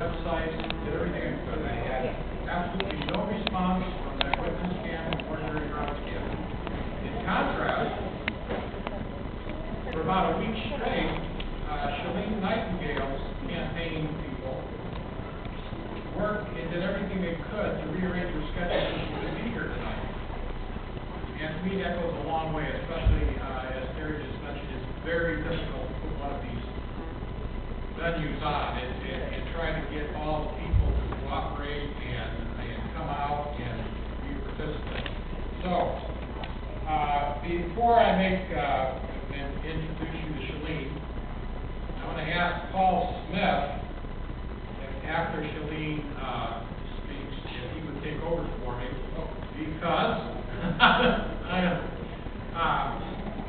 websites, did everything I could. I had absolutely no response from that witness scam and ordinary route scam. In contrast, for about a week straight, Chelene Nightingale's campaign people worked and did everything they could to rearrange her schedule so she could be here tonight. And to me, that goes a long way, especially as Terry just mentioned, it's very difficult to put one of these venues on and try to get all the people to cooperate and come out and be participants. So, before I make and introduce you to Chelene, I want to ask Paul Smith, after Chelene speaks, if he would take over for me, because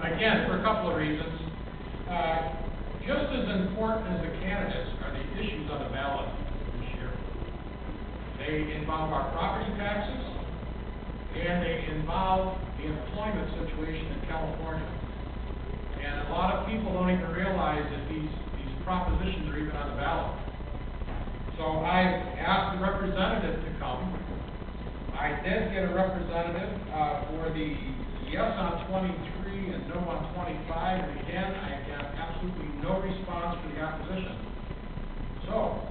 again, for a couple of reasons. Just as important as the candidates are the issues on the ballot this year. They involve our property taxes, and they involve the employment situation in California. And a lot of people don't even realize that these propositions are even on the ballot. So I asked the representative to come. I did get a representative for the yes on 23 and no on 25, and again, I got absolutely no response for the opposition. So,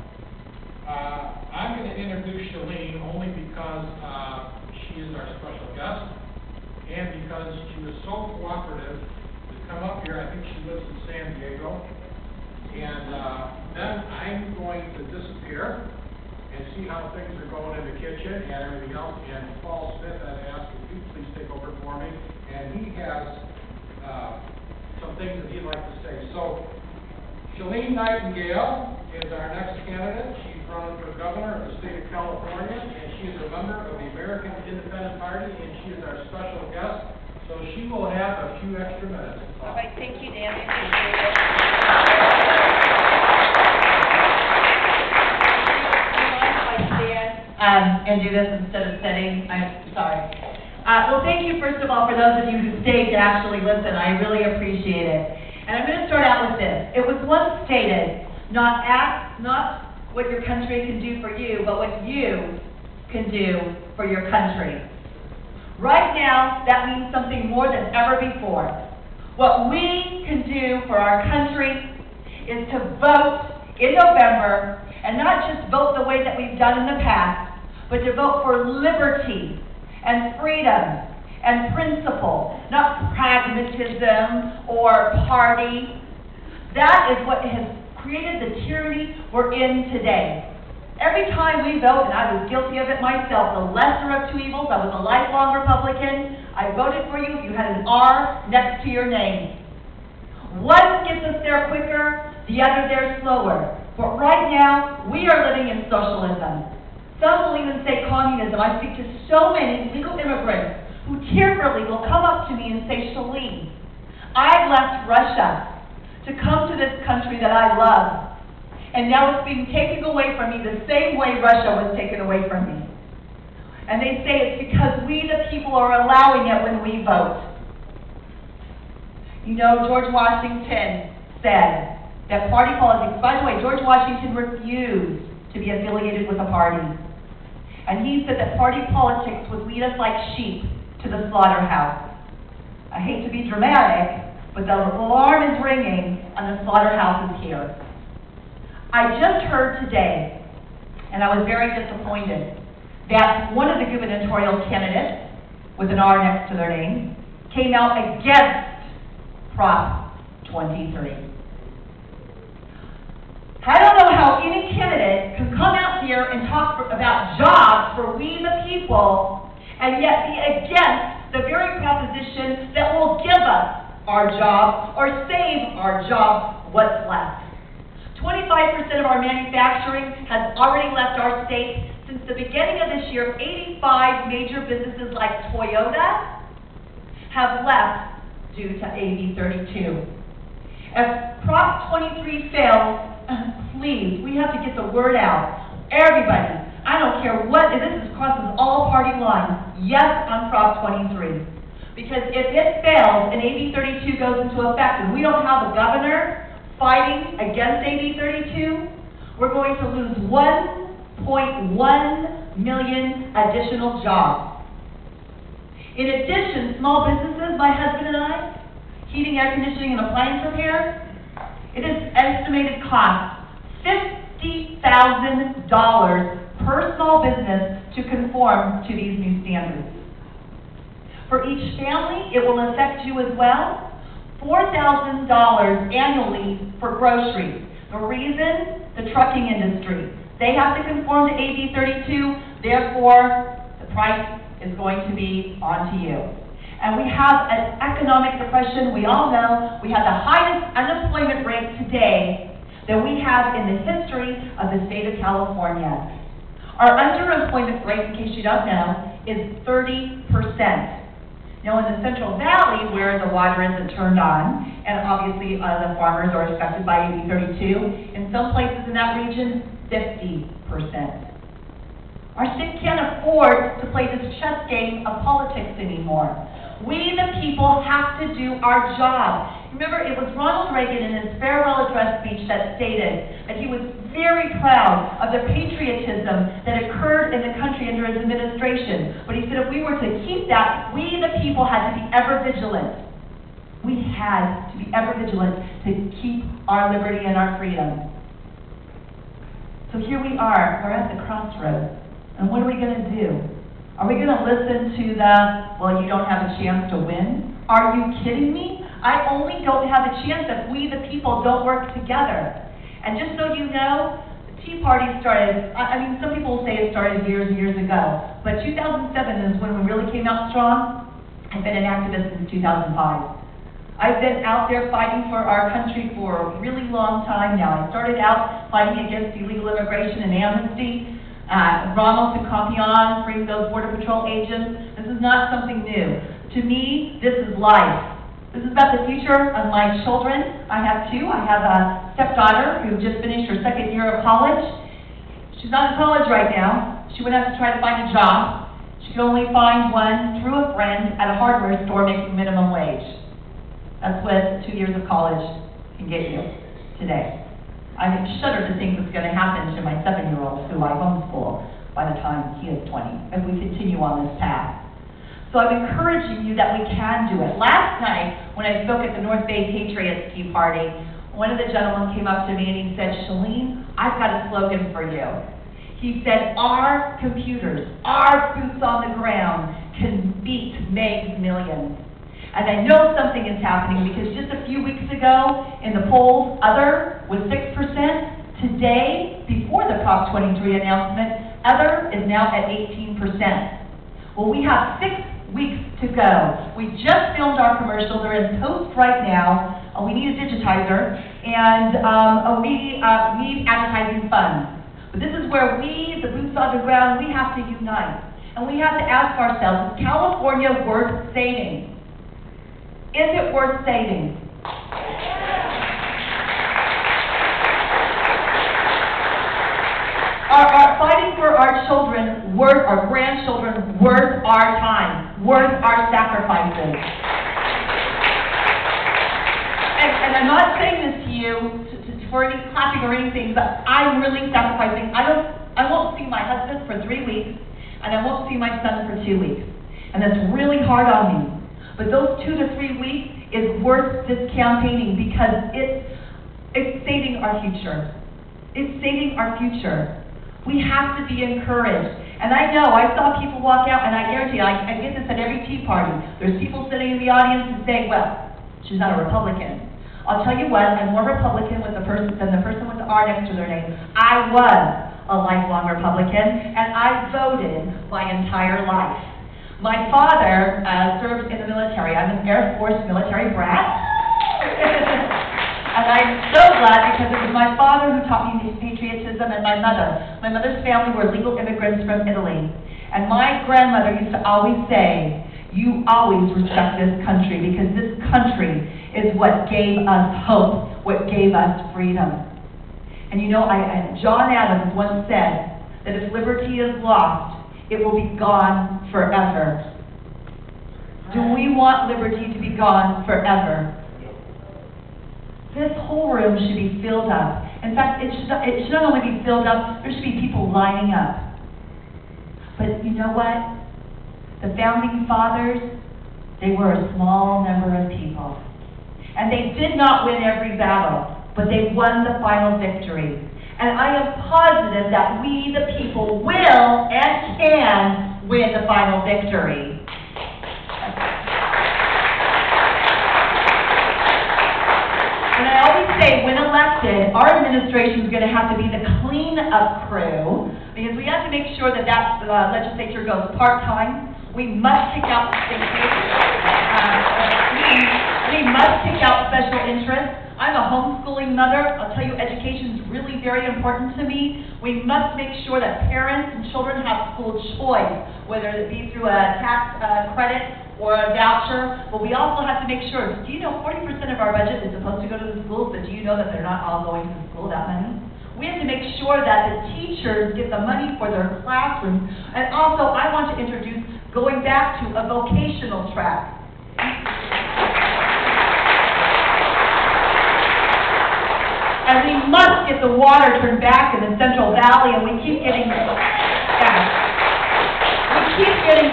I'm going to introduce Chelene only because she is our special guest, and because she was so cooperative to come up here. I think she lives in San Diego. And then I'm going to disappear and see how things are going in the kitchen and everything else. And Paul Smith, I'd ask if you please take over for me. And he has some things that he'd like to say. So, Chelene Nightingale is our next candidate. She's running for governor of the state of California, and she is a member of the American Independent Party, and she is our special guest. So she will have a few extra minutes. All right, thank you, Dan. And do this instead of sitting. I'm sorry. Well, thank you, first of all, for those of you who stayed to actually listen. I really appreciate it. And I'm going to start out with this. It was once stated, not what your country can do for you, but what you can do for your country. Right now, that means something more than ever before. What we can do for our country is to vote in November, and not just vote the way that we've done in the past, but to vote for liberty and freedom and principle, not pragmatism or party. That is what has created the tyranny we're in today. Every time we vote, and I was guilty of it myself, the lesser of two evils, I was a lifelong Republican, I voted for you if you had an R next to your name. One gets us there quicker, the other there slower. But right now, we are living in socialism. Some will even say communism. I speak to so many legal immigrants who tearfully will come up to me and say, Chelene, I left Russia to come to this country that I love. And now it's being taken away from me the same way Russia was taken away from me. And they say it's because we, the people, are allowing it when we vote. You know, George Washington said that party politics, by the way, George Washington refused to be affiliated with a party. And he said that party politics would lead us like sheep to the slaughterhouse. I hate to be dramatic, but the alarm is ringing and the slaughterhouse is here. I just heard today, and I was very disappointed, that one of the gubernatorial candidates, with an R next to their name, came out against Prop 23. I don't know how any candidate can come out here and talk about jobs for we the people, and yet be against the very proposition that will give us our jobs or save our jobs what's left. 25% of our manufacturing has already left our state. Since the beginning of this year, 85 major businesses like Toyota have left due to AB 32. If Prop 23 fails, please, we have to get the word out. Everybody, I don't care what, this crosses all party lines, yes on Prop 23. Because if it fails and AB 32 goes into effect and we don't have a governor fighting against AB 32, we're going to lose 1.1 million additional jobs. In addition, small businesses, my husband and I, heating, air conditioning, and appliance repair, it is estimated cost $50,000 per small business to conform to these new standards. For each family, it will affect you as well. $4,000 annually for groceries. The reason? The trucking industry. They have to conform to AB 32, therefore, the price is going to be onto you. And we have an economic depression. We all know we have the highest unemployment rate today that we have in the history of the state of California. Our underemployment rate, in case you don't know, is 30%. Now, in the Central Valley, where the water isn't turned on, and obviously the farmers are affected by AB 32, in some places in that region, 50%. Our state can't afford to play this chess game of politics anymore. We, the people, have to do our job. Remember, it was Ronald Reagan in his farewell address speech that stated that he was very proud of the patriotism that occurred in the country under his administration. But he said if we were to keep that, we, the people, had to be ever vigilant. We had to be ever vigilant to keep our liberty and our freedom. So here we are. We're at the crossroads. And what are we going to do? Are we going to listen to the, well, you don't have a chance to win? Are you kidding me? I only don't have a chance if we, the people, don't work together. And just so you know, the Tea Party started, I mean, some people say it started years and years ago, but 2007 is when we really came out strong. I've been an activist since 2005. I've been out there fighting for our country for a really long time now. I started out fighting against illegal immigration and amnesty. Ronald to Campion, freeing those Border Patrol agents. This is not something new. To me, this is life. This is about the future of my children. I have two. I have a stepdaughter who just finished her second year of college. She's not in college right now. She went out to try to find a job. She could only find one through a friend at a hardware store making minimum wage. That's what 2 years of college can get you today. I shudder to think what's going to happen to my 7-year-old who I homeschool by the time he is 20, if we continue on this path. So I'm encouraging you that we can do it. Last night, when I spoke at the North Bay Patriots Tea Party, one of the gentlemen came up to me and he said, Chelene, I've got a slogan for you. He said, our computers, our boots on the ground can beat Meg's millions. And I know something is happening because just a few weeks ago in the polls, other was 6%. Today, before the Prop 23 announcement, other is now at 18%. Well, we have 6 weeks to go. We just filmed our commercial. They're in post right now. We need a digitizer, and we need advertising funds. But this is where we, the boots on the ground, we have to unite. And we have to ask ourselves, is California worth saving? Is it worth saving? Are fighting for our children worth, our grandchildren, worth our time, worth our sacrifices? And I'm not saying this to you for any clapping or anything, but I'm really sacrificing. I won't see my husband for 3 weeks, and I won't see my son for 2 weeks. And that's really hard on me. But those 2 to 3 weeks is worth this campaigning because it's saving our future. It's saving our future. We have to be encouraged. And I know, I saw people walk out, and I guarantee you, I get this at every Tea Party. There's people sitting in the audience and saying, well, she's not a Republican. I'll tell you what, I'm more Republican than the person with the R next to their name. I was a lifelong Republican, and I voted my entire life. My father served in the military. I'm an Air Force military brat. And I'm so glad because it was my father who taught me patriotism and my mother. My mother's family were legal immigrants from Italy. And my grandmother used to always say, you always respect this country because this country is what gave us hope, what gave us freedom. And you know, John Adams once said that if liberty is lost, it will be gone forever. Do we want liberty to be gone forever? This whole room should be filled up. In fact, it should not only be filled up, there should be people lining up. But you know what? The founding fathers, they were a small number of people. And they did not win every battle, but they won the final victory. And I am positive that we, the people, will and can win the final victory. And I always say, when elected, our administration is going to have to be the clean-up crew, because we have to make sure that legislature goes part-time. We must pick out we must pick out special interests. I'm a homeschooling mother. I'll tell you, education is really very important to me. We must make sure that parents and children have school choice, whether it be through a tax credit or a voucher. But we also have to make sure, do you know 40% of our budget is supposed to go to the schools, but do you know that they're not all going to the school, that money? We have to make sure that the teachers get the money for their classrooms. And also, I want to introduce going back to a vocational track. And we must get the water turned back in the Central Valley, and we keep getting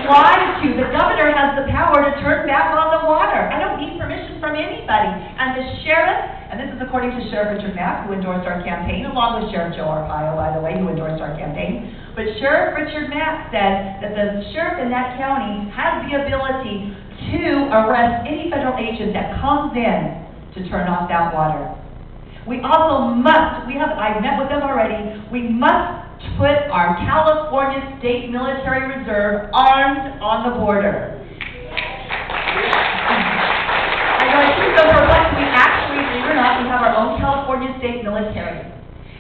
lied to. The governor has the power to turn back on the water. I don't need permission from anybody. And the sheriff, and this is according to Sheriff Richard Mack, who endorsed our campaign, along with Sheriff Joe Arpaio, by the way, who endorsed our campaign. But Sheriff Richard Mack said that the sheriff in that county has the ability to arrest any federal agent that comes in to turn off that water. We also must, I've met with them already, we must put our California State Military Reserve armed on the border. I know, it's so perplexed. We actually, believe it or not, we have our own California State Military.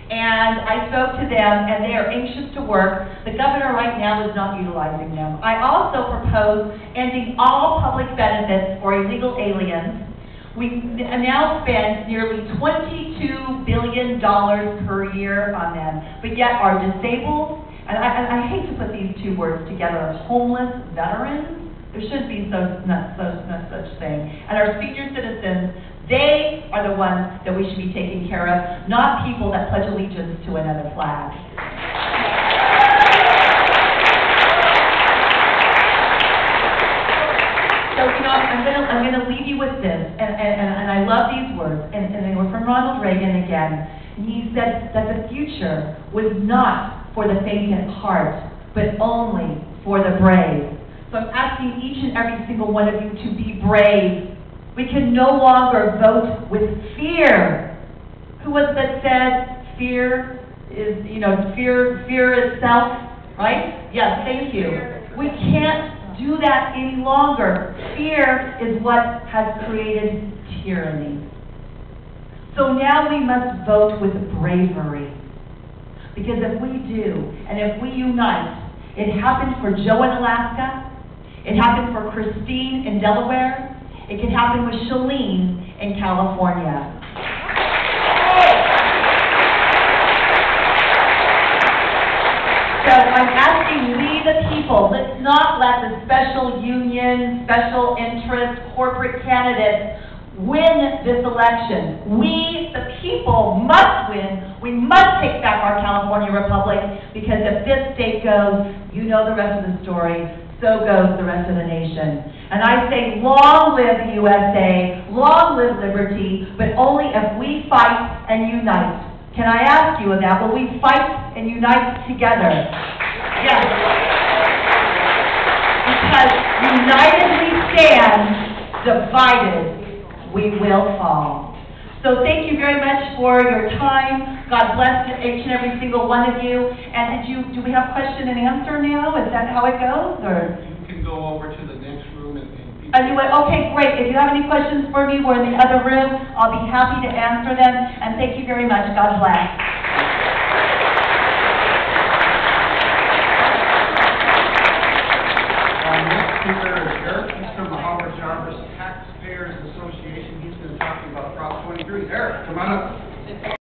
And I spoke to them, and they are anxious to work. The governor right now is not utilizing them. I also propose ending all public benefits for illegal aliens. We now spend nearly $22 billion per year on them, but yet our disabled, and I hate to put these two words together, homeless veterans, there should be no such thing, and our senior citizens, they are the ones that we should be taking care of, not people that pledge allegiance to another flag. So, you know, I'm gonna leave you with this, and I love these words, and they were from Ronald Reagan again. And he said that the future was not for the faint at heart, but only for the brave. So I'm asking each and every single one of you to be brave. We can no longer vote with fear. Who was that said fear is, fear itself, right? Yes, thank you. We can't do that any longer. Fear is what has created tyranny. So now we must vote with bravery. Because if we do, and if we unite, it happened for Joe in Alaska, it happened for Christine in Delaware, it can happen with Chelene in California. So I'm asking we the people, let's not let the special union, special interest, corporate candidates win this election. We, the people, must win. We must take back our California Republic, because if this state goes, you know the rest of the story, so goes the rest of the nation. And I say, long live the USA, long live liberty, but only if we fight and unite. Can I ask you that? Will we fight and unite together? Yes. Because united we stand, divided we will fall. So thank you very much for your time. God bless each and every single one of you. And do we have question and answer now? Is that how it goes? Or? You can go over to the next room and okay, great. If you have any questions for me, we're in the other room. I'll be happy to answer them. And thank you very much. God bless.